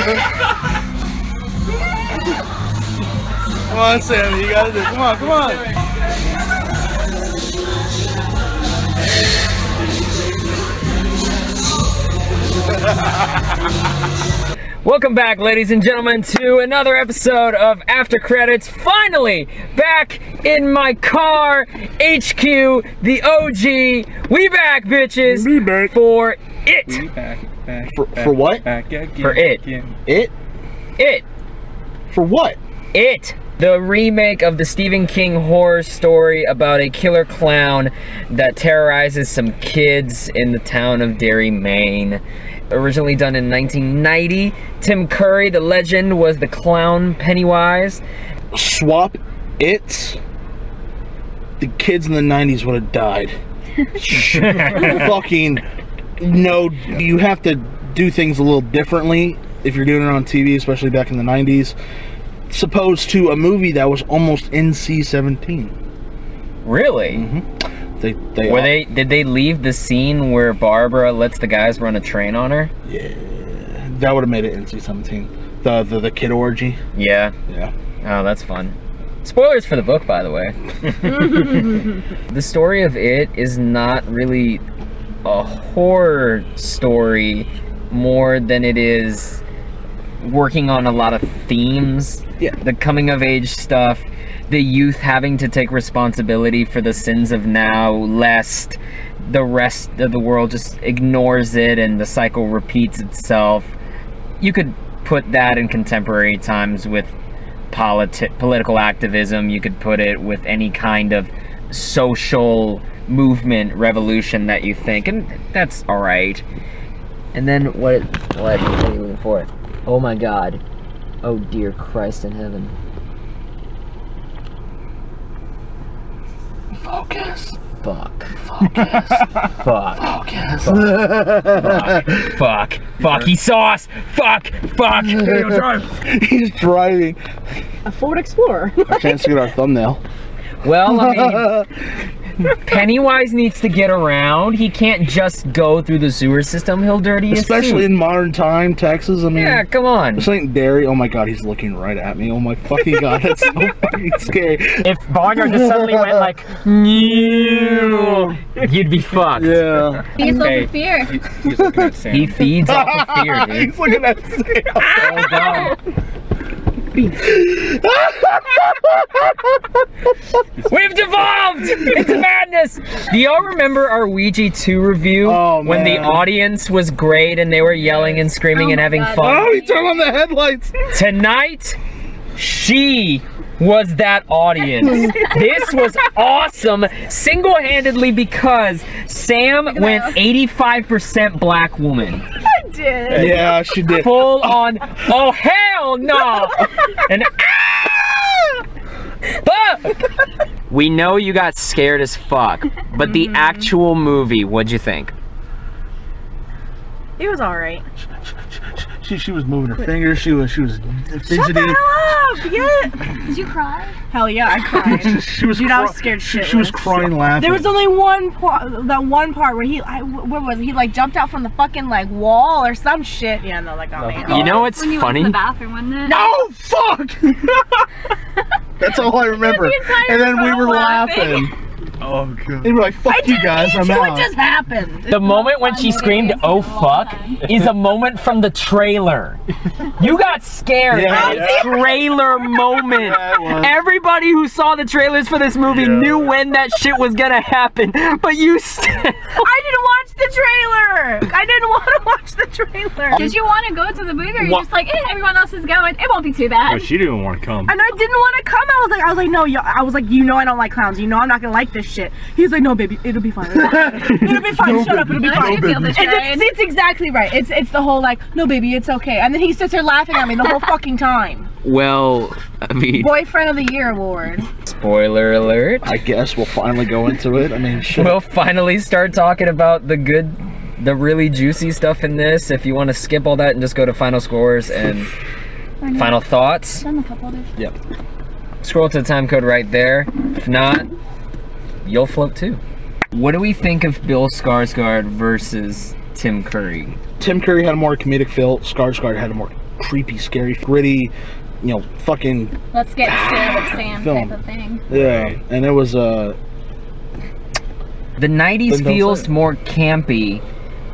Come on, Sammy, you gotta do it. Come on, come on. Welcome back, ladies and gentlemen, to another episode of After Credits. Finally, back in my car, HQ, the OG. We back, bitches. We back. For it. We back. For what? For it. It? It. For what? It. The remake of the Stephen King horror story about a killer clown that terrorizes some kids in the town of Derry, Maine. Originally done in 1990. Tim Curry, the legend, was the clown Pennywise. Swap it. The kids in the 90s would have died. Fucking no. You have to do things a little differently if you're doing it on TV, especially back in the 90s. Supposed to a movie that was almost NC-17. Really? Mm-hmm. Did they leave the scene where Barbara lets the guys run a train on her? Yeah, that would have made it NC-17. The kid orgy. Yeah. Yeah. Oh, that's fun. Spoilers for the book, by the way. The story of it is not really a horror story more than it is working on a lot of themes. Yeah. The coming of age stuff, the youth having to take responsibility for the sins of now, lest the rest of the world just ignores it and the cycle repeats itself. You could put that in contemporary times with political activism. You could put it with any kind of social movement, revolution that you think, and that's all right. And then what are you looking for? Oh my God. Oh dear Christ in heaven. Focus. Fuck. Focus. Fuck. Focus. Fuck. Fuck. He saw us. Fuck. Fuck. He's driving. A Ford Explorer. A chance to get our thumbnail. Well, I mean, Pennywise needs to get around. He can't just go through the sewer system. He'll dirty his Especially suit. in modern time, Texas. I mean, yeah, come on. This ain't Derry. Oh my God, he's looking right at me. Oh my fucking God, that's so fucking scary. If Barnyard just suddenly went like, "New," you'd be fucked. Yeah. Feeds off of fear. He's looking at Sam. He feeds off of fear, dude. He's looking at Sam. Oh God. We've devolved into madness. Do y'all remember our Ouija 2 review? Oh, when the man. audience was great and they were yelling and screaming and having fun? Oh, he turned on the headlights. Tonight, she was that audience. This was awesome, single-handedly, because Sam went 85% black woman. I did. Yeah, she did. Full on, oh hell no! And fuck! We know you got scared as fuck, but the actual movie, what'd you think? It was alright. She was moving her fingers. She was Shut fidgeting. the hell up! Yeah. Did you cry? Hell yeah, I cried. She was. Dude, I was scared shitless. She was crying, laughing. There was only one part, that one part where what was it? He like jumped out from the fucking like wall or some shit. Yeah, no, that got me. You know what's When you funny? went to the bathroom, wasn't it? No, fuck! That's all I remember. The entire And then we row were laughing. laughing. Oh God. They were like, fuck you guys, I'm What out. just happened? The moment when she screamed, "Oh fuck," is a moment from the trailer. You got scared Yeah, at yeah. a trailer moment. Yeah, it was. Everybody who saw the trailers for this movie knew when that shit was gonna happen, but you still... I didn't watch the trailer. I didn't want to watch the trailer. Did you want to go to the movie, or you What? just like, everyone else is going, it won't be too bad? Oh, she didn't want to come. And I didn't want to come. I was like, no, I was like, you know, I don't like clowns. You know, I'm not gonna like this shit. He's like, no, baby, it'll be fine. It'll be fine. Shut up, it'll be Don't fine. you feel betrayed? It's exactly right. It's the whole like, no, baby, it's okay. And then he sits there laughing at me the whole fucking time. Well, I mean... Boyfriend of the Year award. Spoiler alert. I guess we'll finally go into it. I mean, shit. We'll finally start talking about the really juicy stuff in this. If you want to skip all that and just go to final scores and final thoughts, Done a couple others. Yep. scroll to the time code right there. If not, you'll float too. What do we think of Bill Skarsgård versus Tim Curry? Tim Curry had a more comedic feel. Skarsgård had a more creepy, scary, gritty, you know, fucking Let's get shit with Sam film. type of thing. yeah. And it was The 90s Then don't feels say it. more campy,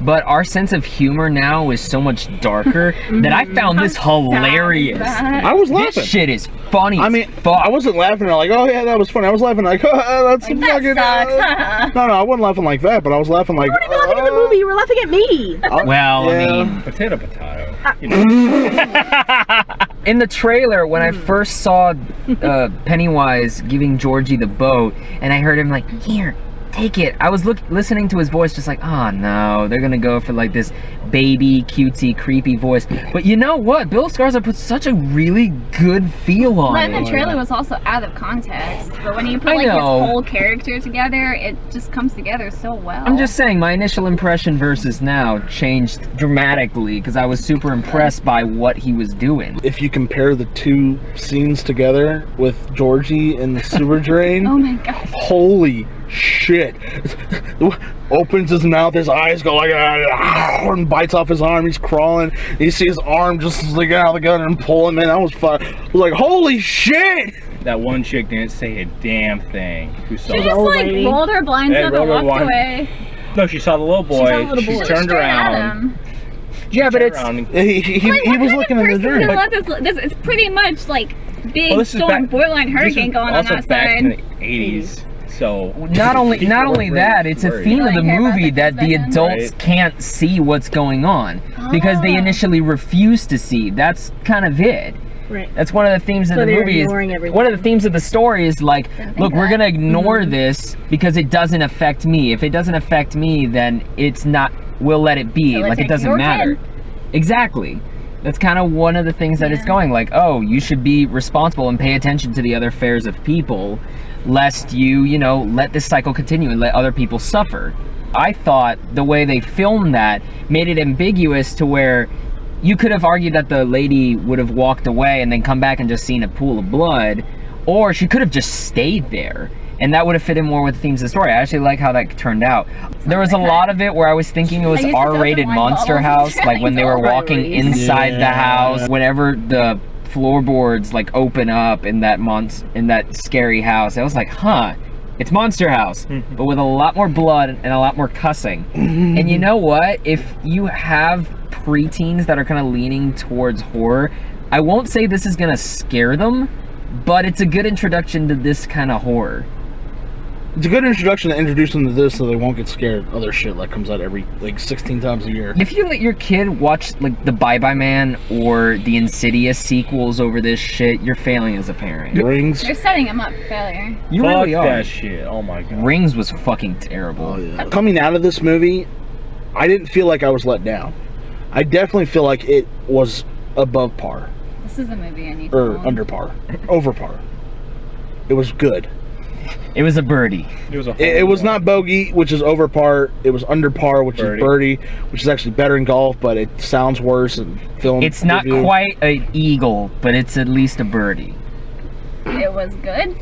but our sense of humor now is so much darker that I found this hilarious. I was laughing. This shit is funny. I mean, I wasn't laughing like, oh yeah, that was funny. I was laughing like, oh, that's Like, fucking. that sucks. No, I wasn't laughing like that, but I was laughing like. You weren't even laughing at the movie. You were laughing at me. Well, I yeah. mean, Potato. You know. in the trailer, when I first saw Pennywise giving Georgie the boat, and I heard him like, here, take it. I was listening to his voice just like, oh no, they're gonna go for like this baby, cutesy, creepy voice. But you know what? Bill Skarsgård put such a really good feel on But it. the trailer was also out of context. But when you put I like his know. whole character together, it just comes together so well. I'm just saying, my initial impression versus now changed dramatically because I was super impressed by what he was doing. If you compare the two scenes together with Georgie in the sewer drain, Oh my god. holy shit! Opens his mouth, his eyes go like and bites off his arm. He's crawling. You see his arm just sticking out of the gun and pull him in. That was fun. I was like, holy shit! That one chick didn't say a damn thing. Who saw She it? just old like lady. rolled her blinds Hey, up and rolled her walked blind- away. No, she saw the little boy. saw the little boy. She She turned straight at around. him. Yeah, but turned it's around and- He Like, was what looking kind in of the person is drain. gonna let this? It's pretty much like big Well, this is storm, back- borderline this hurricane is going on also back outside. in the 80s. So not only people weren't that, really it's a worried. theme of the Don't care about movie the that the husband. adults Right. can't see what's going on because they Oh. initially refuse to see. That's kind of it. Right. That's one of the themes of So the they're movie. ignoring everything. One of the themes of the story is like, Didn't think look, we're that. gonna ignore this because it doesn't affect me. If it doesn't affect me, then it's not. We'll let it be. So let's Like it doesn't ignore matter. him. Exactly. That's kind of one of the things that it's going like, oh, you should be responsible and pay attention to the other affairs of people, lest you know, let this cycle continue and let other people suffer. I thought the way they filmed that made it ambiguous to where you could have argued that the lady would have walked away and then come back and just seen a pool of blood, or she could have just stayed there. And that would have fit in more with the themes of the story. I actually like how that turned out. There was a lot of it where I was thinking it was I used to tell R-rated them wine Monster bottles House, like when they were Right, walking right. inside the Yeah. house. Whenever the floorboards like open up in that scary house, I was like, huh, it's Monster House, but with a lot more blood and a lot more cussing. And you know what? If you have preteens that are kind of leaning towards horror, I won't say this is gonna scare them, but it's a good introduction to this kind of horror. It's a good introduction to introduce them to this so they won't get scared of other shit that comes out every, like, 16 times a year. If you let your kid watch like the Bye Bye Man or the Insidious sequels over this shit, you're failing as a parent. Rings. You're setting him up for failure. You Fuck really are. that shit. Oh my god. Rings was fucking terrible. Oh, yeah. Coming out of this movie, I didn't feel like I was let down. I definitely feel like it was above par. This is a movie I need to Or own. under par. Over par. It was good. It was a birdie. It was a It was not bogey, which is over par. It was under par, which Birdie. is birdie, which is actually better in golf, but it sounds worse in film. It's not review. quite an eagle, but it's at least a birdie. It was good.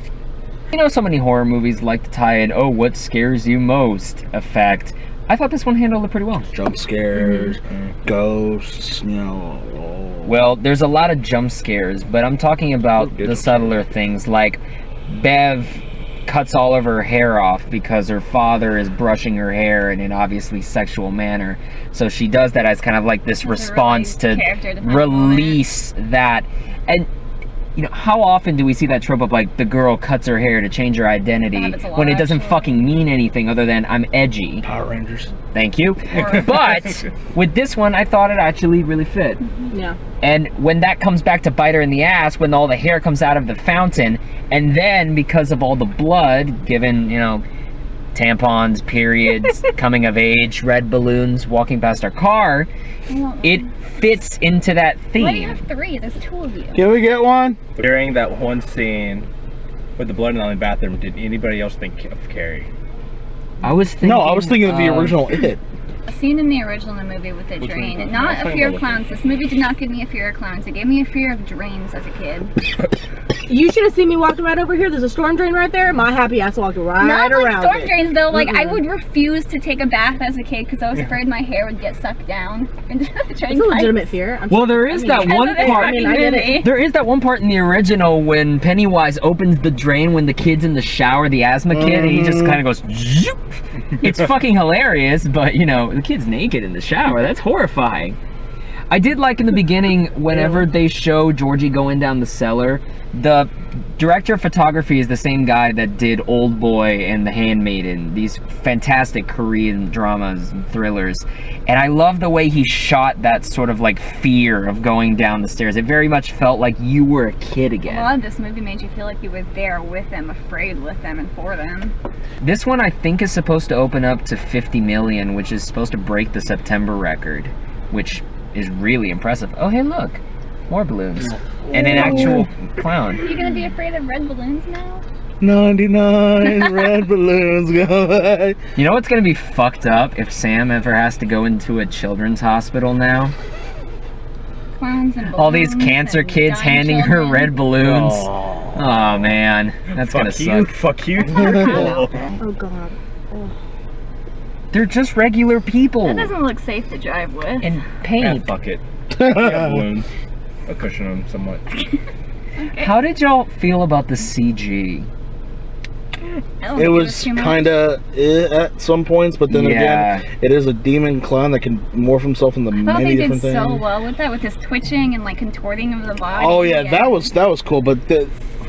You know, so many horror movies like to tie in, oh, what scares you most effect. I thought this one handled it pretty well. Jump scares, ghosts, you know. Well, there's a lot of jump scares, but I'm talking about Good the jump subtler things, like Bev cuts all of her hair off because her father is brushing her hair in an obviously sexual manner. So she does that as kind of like this As a response to character development. release that. And you know, how often do we see that trope of like the girl cuts her hair to change her identity happens a lot, when it doesn't actually. fucking mean anything other than I'm edgy? Power Rangers. Thank you. Or- But with this one, I thought it actually really fit. Yeah. And when that comes back to bite her in the ass, when all the hair comes out of the fountain, and then because of all the blood, given, you know, tampons, periods, coming of age, red balloons, walking past our car, it fits into that Why do you theme. have three? There's two of you. Can we get one? During that one scene with the blood in the bathroom, did anybody else think of Carrie? I was thinking. No, I was thinking of the original It. A scene in the original movie with the drain. one? Not a fear of clowns. This movie did not give me a fear of clowns. It gave me a fear of drains as a kid. You should have seen me walking right over here. There's a storm drain right there. My happy ass walked right Not around like storm it. drains though. Like I would refuse to take a bath as a kid because I was afraid my hair would get sucked down into the drain. It's a legitimate fear. Well, there is that one part. I get it. There is that one part in the original when Pennywise opens the drain when the kid's in the shower, the asthma kid, and he just kind of goes. Zoop. It's fucking hilarious, but you know the kid's naked in the shower. That's horrifying. I did like in the beginning whenever they show Georgie going down the cellar. The director of photography is the same guy that did Old Boy and The Handmaiden, these fantastic Korean dramas and thrillers. And I love the way he shot that sort of like fear of going down the stairs. It very much felt like you were a kid again. A lot of this movie made you feel like you were there with them, afraid with them, and for them. This one I think is supposed to open up to 50 million, which is supposed to break the September record, which is really impressive. Oh, hey, look. More balloons. And an actual clown. Are you gonna be afraid of red balloons now? 99 red balloons go by. You know what's gonna be fucked up if Sam ever has to go into a children's hospital now? Clowns and balloons. All these cancer and kids dying handing her children. red balloons. Oh. Oh man, that's gonna suck. Fuck you. Oh god. Oh. They're just regular people. That doesn't look safe to drive with. And Yeah, paint. fuck it. Yeah, balloons. I'll cushion them somewhat. How did y'all feel about the CG? I don't It think was too much. kind of at some points, but then Yeah. again, it is a demon clown that can morph himself into I thought many they did different things. so well with that, with this twitching and like contorting of the body. Oh yeah, that was cool, but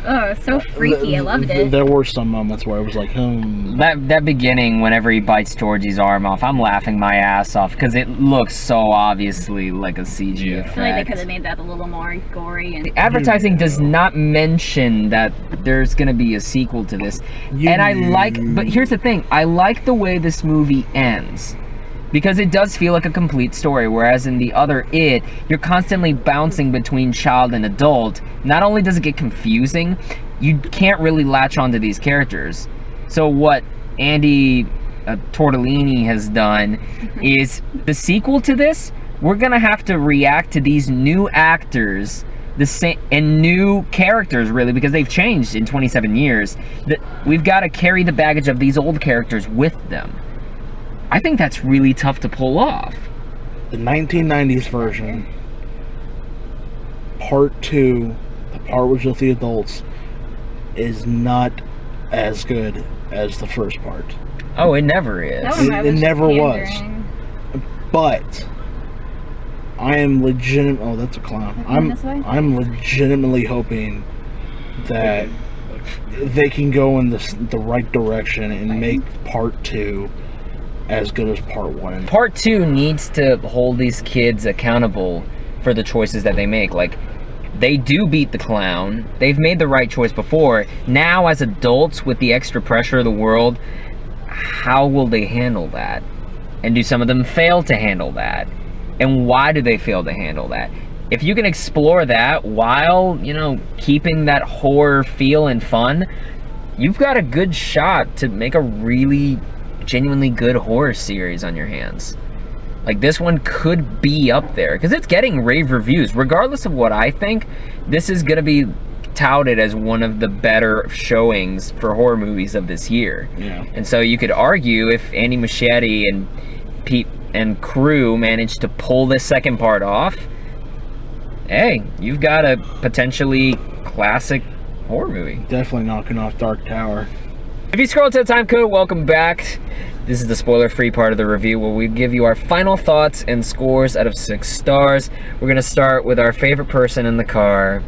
Oh, so freaky. I loved it. There were some moments where I was like, That beginning, whenever he bites Georgie's arm off, I'm laughing my ass off because it looks so obviously like a CG I feel like they effect. could have made that a little more gory and. Advertising does not mention that there's gonna be a sequel to this. And I like, but here's the thing, I like the way this movie ends. Because it does feel like a complete story, whereas in the other It, you're constantly bouncing between child and adult. Not only does it get confusing, you can't really latch onto these characters. So what Andy Tortellini has done is, the sequel to this, we're gonna have to react to these new actors, the same and new characters really, because they've changed in 27 years. We've got to carry the baggage of these old characters with them. I think that's really tough to pull off. the 1990s version, part 2, the part with just the adults, is not as good as the first part. Oh, it never is. That one It was just never was. pandering. But I am legitimate. Oh, that's a clown. Going this way? I'm legitimately hoping that they can go in the right direction and make part 2 as good as part 1. Part 2 needs to hold these kids accountable for the choices that they make. Like, they do beat the clown. They've made the right choice before. Now, as adults, with the extra pressure of the world, how will they handle that? And do some of them fail to handle that? And why do they fail to handle that? If you can explore that while, you know, keeping that horror feel and fun, you've got a good shot to make a really genuinely good horror series on your hands. Like, this one could be up there because it's getting rave reviews. Regardless of what I think, this is gonna be touted as one of the better showings for horror movies of this year. Yeah. And so you could argue, if Andy Muschietti and Pete and crew managed to pull this second part off, hey, you've got a potentially classic horror movie. Definitely knocking off Dark Tower. If you scroll to the time code, welcome back. This is the spoiler-free part of the review where we give you our final thoughts and scores out of 6 stars. We're gonna start with our favorite person in the car,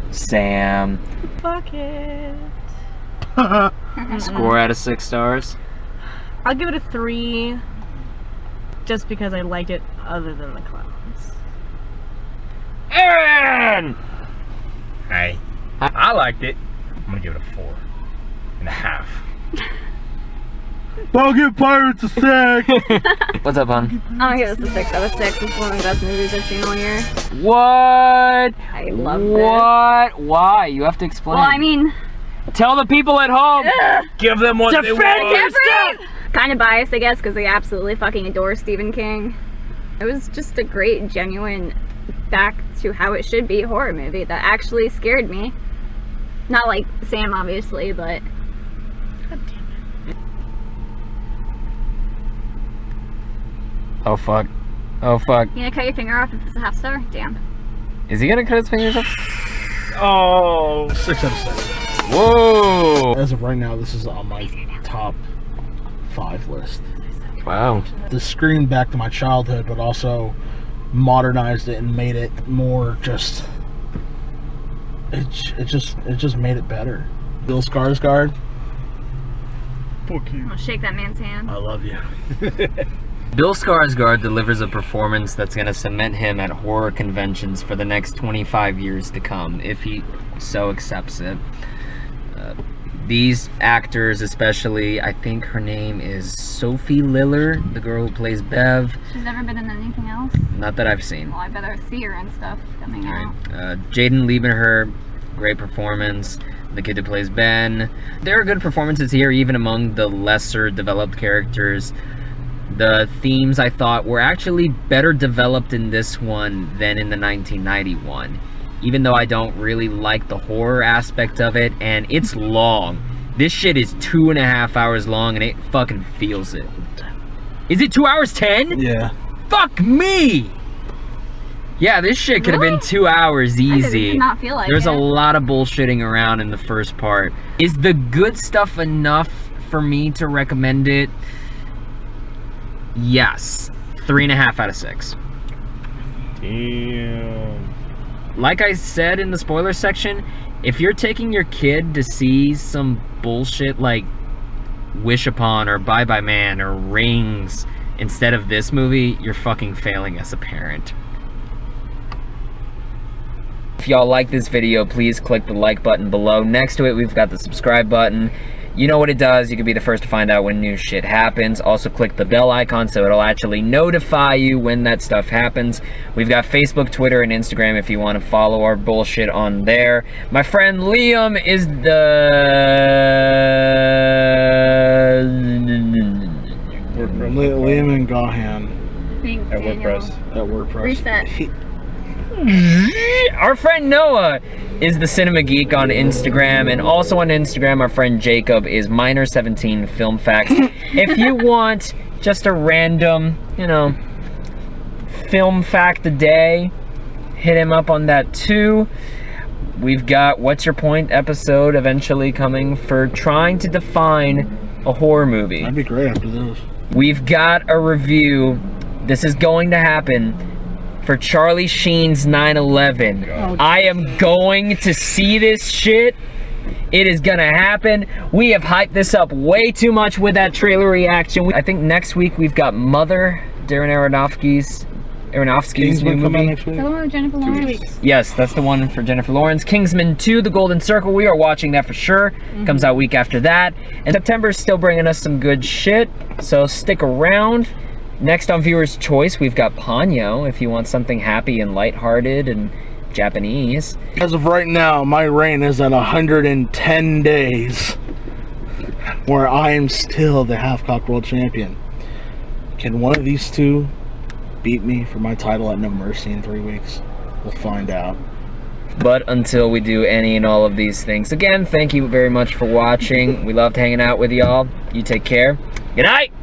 Sam. Fuck it. Score out of 6 stars. I'll give it a 3, just because I liked it other than the clowns. Aaron! Hey, I liked it. I'm gonna give it a 4.5. I'll give Pirates a 6! What's up, hon? I'm gonna give this a 6 out of 6. It's one of the best movies I've seen all year. What? I love this. What? Why? You have to explain. Well, I mean, Tell the people at home. Give them what they want. Kind of biased, I guess, because I absolutely fucking adore Stephen King. It was just a great, genuine, back to how it should be horror movie that actually scared me. Not like Sam, obviously, but... God damn it. Oh, fuck. Oh, fuck. You gonna cut your finger off if it's a half star? Damn. Is he gonna cut his fingers off? Oh. 6 out of 6. Whoa! As of right now, this is on my top 5 list. Wow. This screamed back to my childhood, but also modernized it and made it more just... It just made it better. Bill Skarsgård, I'm gonna shake that man's hand. I love you. Bill Skarsgård delivers a performance that's going to cement him at horror conventions for the next 25 years to come, if he so accepts it. These actors, especially, I think her name is Sophie Liller, the girl who plays Bev. She's never been in anything else? Not that I've seen. Well, I better see her and stuff coming out. Jaden Liebenher, great performance. The kid who plays Ben. There are good performances here, even among the lesser developed characters. The themes, I thought, were actually better developed in this one than in the 1991. Even though I don't really like the horror aspect of it, and it's long. This shit is 2.5 hours long, and it fucking feels it. Is it 2 hours 10? Yeah. Fuck me! Yeah, this shit could have been 2 hours easy. I did not feel like There's it. a lot of bullshitting around in the first part. Is the good stuff enough for me to recommend it? Yes. 3.5 out of 6. Damn. Like I said in the spoiler section, if you're taking your kid to see some bullshit like Wish Upon or Bye Bye Man or Rings instead of this movie, you're fucking failing as a parent. If y'all like this video, please click the like button below. Next to it, we've got the subscribe button. You know what it does. You can be the first to find out when new shit happens. Also click the bell icon so it'll actually notify you when that stuff happens. We've got Facebook, Twitter, and Instagram if you want to follow our bullshit on there. My friend Liam is the... Liam and Gahan At WordPress. at WordPress. Reset. Our friend Noah is the Cinema Geek on Instagram, and also on Instagram our friend Jacob is Minor17 Film Facts. If you want just a random, you know, film fact a day, hit him up on that too. We've got What's Your Point episode eventually coming for trying to define a horror movie. That'd be great after this. We've got a review. This is going to happen for Charlie Sheen's 9/11. I am going to see this shit. It is gonna happen. We have hyped this up way too much with that trailer reaction. I think next week we've got Mother, Darren Aronofsky's new movie. Next week. Is that the one with Jennifer Lawrence? Yes, that's the one for Jennifer Lawrence. Kingsman 2, The Golden Circle. We are watching that for sure. Comes out week after that. And September is still bringing us some good shit, so stick around. Next on Viewer's Choice, we've got Ponyo, if you want something happy and lighthearted and Japanese. As of right now, my reign is at 110 days, where I am still the half-cocked world champion. Can one of these two beat me for my title at No Mercy in 3 weeks? We'll find out. But until we do any and all of these things, again, thank you very much for watching. We loved hanging out with y'all. You take care. Good night!